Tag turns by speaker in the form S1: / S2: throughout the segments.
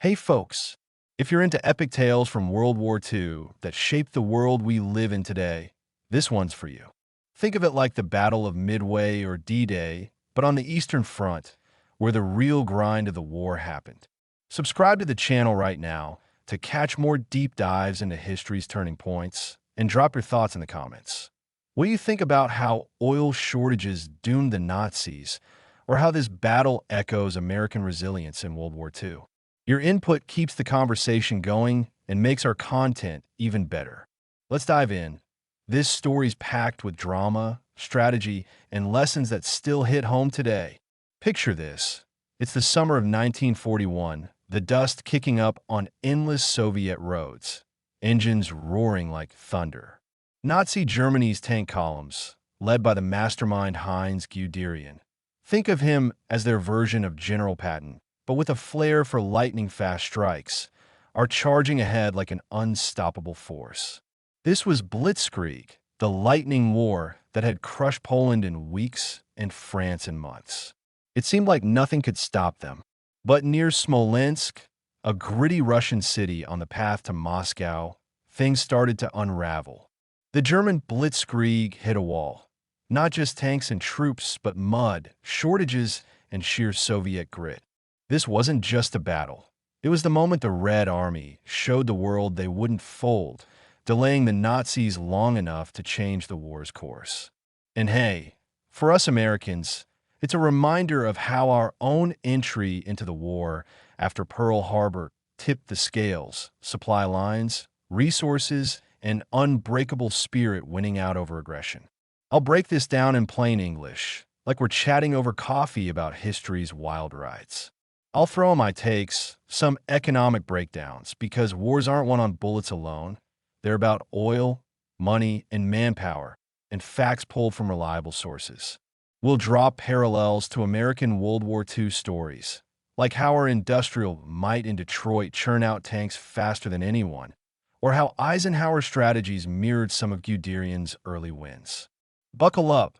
S1: Hey folks, if you're into epic tales from World War II that shaped the world we live in today, this one's for you. Think of it like the Battle of Midway or D-Day, but on the Eastern Front, where the real grind of the war happened. Subscribe to the channel right now to catch more deep dives into history's turning points, and drop your thoughts in the comments. What do you think about how oil shortages doomed the Nazis, or how this battle echoes American resilience in World War II? Your input keeps the conversation going and makes our content even better. Let's dive in. This story's packed with drama, strategy, and lessons that still hit home today. Picture this. It's the summer of 1941, the dust kicking up on endless Soviet roads, engines roaring like thunder. Nazi Germany's tank columns, led by the mastermind Heinz Guderian. Think of him as their version of General Patton, but with a flair for lightning-fast strikes, are charging ahead like an unstoppable force. This was blitzkrieg, the lightning war that had crushed Poland in weeks and France in months. It seemed like nothing could stop them. But near Smolensk, a gritty Russian city on the path to Moscow, things started to unravel. The German blitzkrieg hit a wall. Not just tanks and troops, but mud, shortages, and sheer Soviet grit. This wasn't just a battle. It was the moment the Red Army showed the world they wouldn't fold, delaying the Nazis long enough to change the war's course. And hey, for us Americans, it's a reminder of how our own entry into the war after Pearl Harbor tipped the scales, supply lines, resources, and unbreakable spirit winning out over aggression. I'll break this down in plain English, like we're chatting over coffee about history's wild rides. I'll throw in my takes, some economic breakdowns, because wars aren't won on bullets alone. They're about oil, money, and manpower, and facts pulled from reliable sources. We'll draw parallels to American World War II stories, like how our industrial might in Detroit churn out tanks faster than anyone, or how Eisenhower's strategies mirrored some of Guderian's early wins. Buckle up.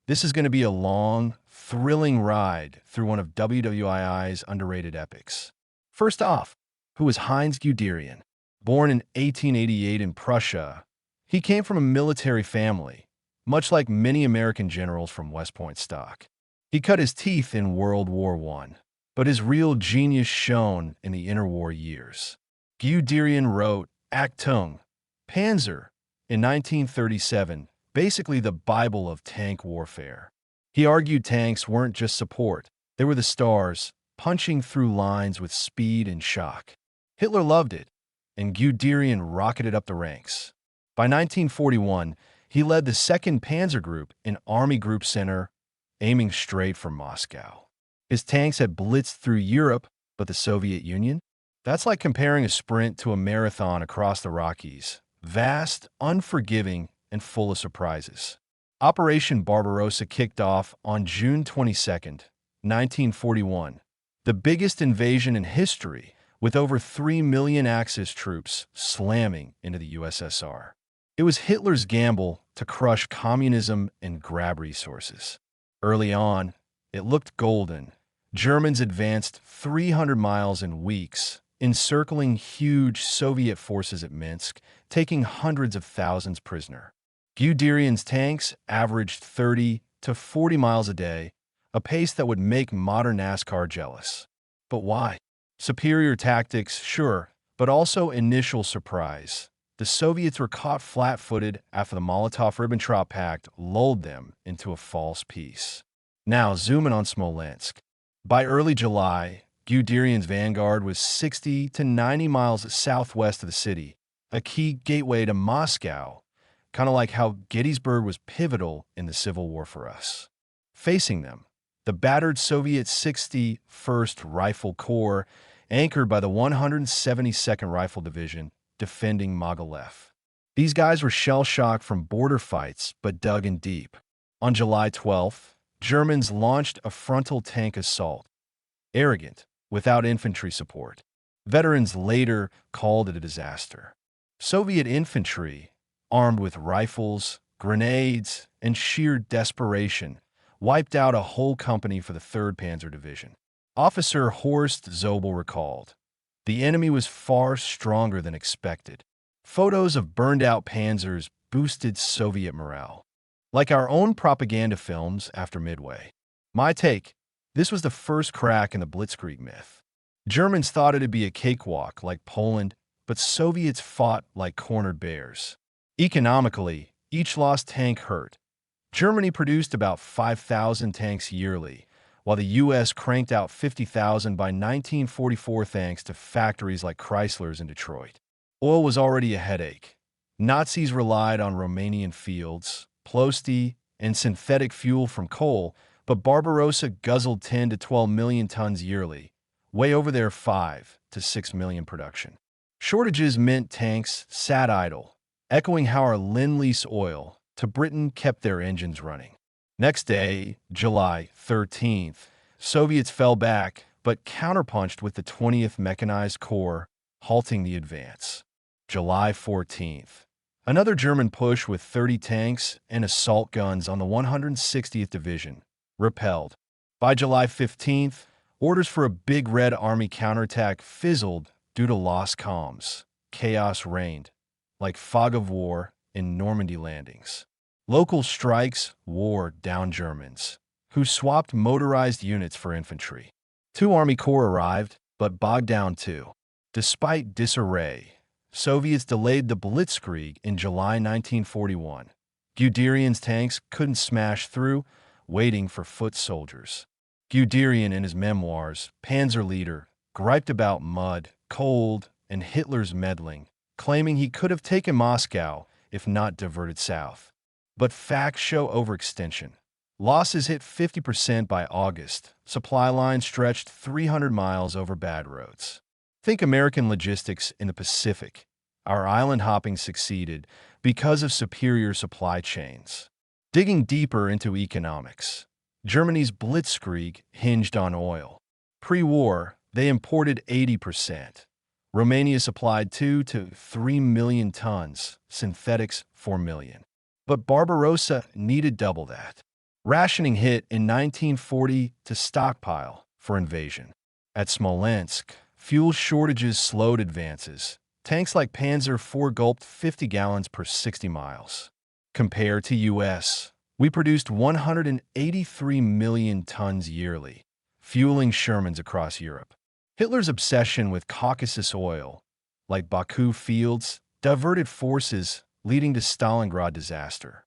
S1: This is going to be a long, thrilling ride through one of WWII's underrated epics. First off, who was Heinz Guderian? Born in 1888 in Prussia, he came from a military family, much like many American generals from West Point stock. He cut his teeth in World War I, but his real genius shone in the interwar years. Guderian wrote Achtung, Panzer in 1937, basically the Bible of tank warfare. He argued tanks weren't just support, they were the stars, punching through lines with speed and shock. Hitler loved it, and Guderian rocketed up the ranks. By 1941, he led the 2nd Panzer Group in Army Group Center, aiming straight for Moscow. His tanks had blitzed through Europe, but the Soviet Union? That's like comparing a sprint to a marathon across the Rockies. Vast, unforgiving, and full of surprises. Operation Barbarossa kicked off on June 22, 1941, the biggest invasion in history, with over 3 million Axis troops slamming into the USSR. It was Hitler's gamble to crush communism and grab resources. Early on, it looked golden. Germans advanced 300 miles in weeks, encircling huge Soviet forces at Minsk, taking hundreds of thousands prisoner. Guderian's tanks averaged 30 to 40 miles a day, a pace that would make modern NASCAR jealous. But why? Superior tactics, sure, but also initial surprise. The Soviets were caught flat-footed after the Molotov-Ribbentrop Pact lulled them into a false peace. Now, zoom in on Smolensk. By early July, Guderian's vanguard was 60 to 90 miles southwest of the city, a key gateway to Moscow, kind of like how Gettysburg was pivotal in the Civil War for us. Facing them, the battered Soviet 61st Rifle Corps, anchored by the 172nd Rifle Division, defending Mogilev. These guys were shell-shocked from border fights, but dug in deep. On July 12th, Germans launched a frontal tank assault. Arrogant, without infantry support. Veterans later called it a disaster. Soviet infantry, armed with rifles, grenades, and sheer desperation, wiped out a whole company for the 3rd Panzer Division. Officer Horst Zobel recalled, The enemy was far stronger than expected. Photos of burned-out panzers boosted Soviet morale, like our own propaganda films after Midway. My take, this was the first crack in the blitzkrieg myth. Germans thought it'd be a cakewalk like Poland, but Soviets fought like cornered bears. Economically, each lost tank hurt. Germany produced about 5,000 tanks yearly, while the U.S. cranked out 50,000 by 1944 thanks to factories like Chrysler's in Detroit. Oil was already a headache. Nazis relied on Romanian fields, Plosti, and synthetic fuel from coal, but Barbarossa guzzled 10 to 12 million tons yearly, way over their 5 to 6 million production. Shortages meant tanks sat idle, echoing how our Lend-Lease oil to Britain kept their engines running. Next day, July 13th, Soviets fell back, but counterpunched with the 20th Mechanized Corps, halting the advance. July 14th, another German push with 30 tanks and assault guns on the 160th Division, repelled. By July 15th, orders for a Big Red Army counterattack fizzled due to lost comms. Chaos reigned, like fog of war in Normandy landings. Local strikes wore down Germans, who swapped motorized units for infantry. 2 Army Corps arrived, but bogged down too. Despite disarray, Soviets delayed the blitzkrieg in July 1941. Guderian's tanks couldn't smash through, waiting for foot soldiers. Guderian, in his memoirs, Panzer Leader, griped about mud, cold, and Hitler's meddling, claiming he could have taken Moscow if not diverted south. But facts show overextension. Losses hit 50% by August. Supply lines stretched 300 miles over bad roads. Think American logistics in the Pacific. Our island hopping succeeded because of superior supply chains. Digging deeper into economics, Germany's blitzkrieg hinged on oil. Pre-war, they imported 80%. Romania supplied 2 to 3 million tons, synthetics 4 million. But Barbarossa needed double that. Rationing hit in 1940 to stockpile for invasion. At Smolensk, fuel shortages slowed advances. Tanks like Panzer IV gulped 50 gallons per 60 miles. Compared to U.S., we produced 183 million tons yearly, fueling Shermans across Europe. Hitler's obsession with Caucasus oil, like Baku fields, diverted forces, leading to Stalingrad disaster.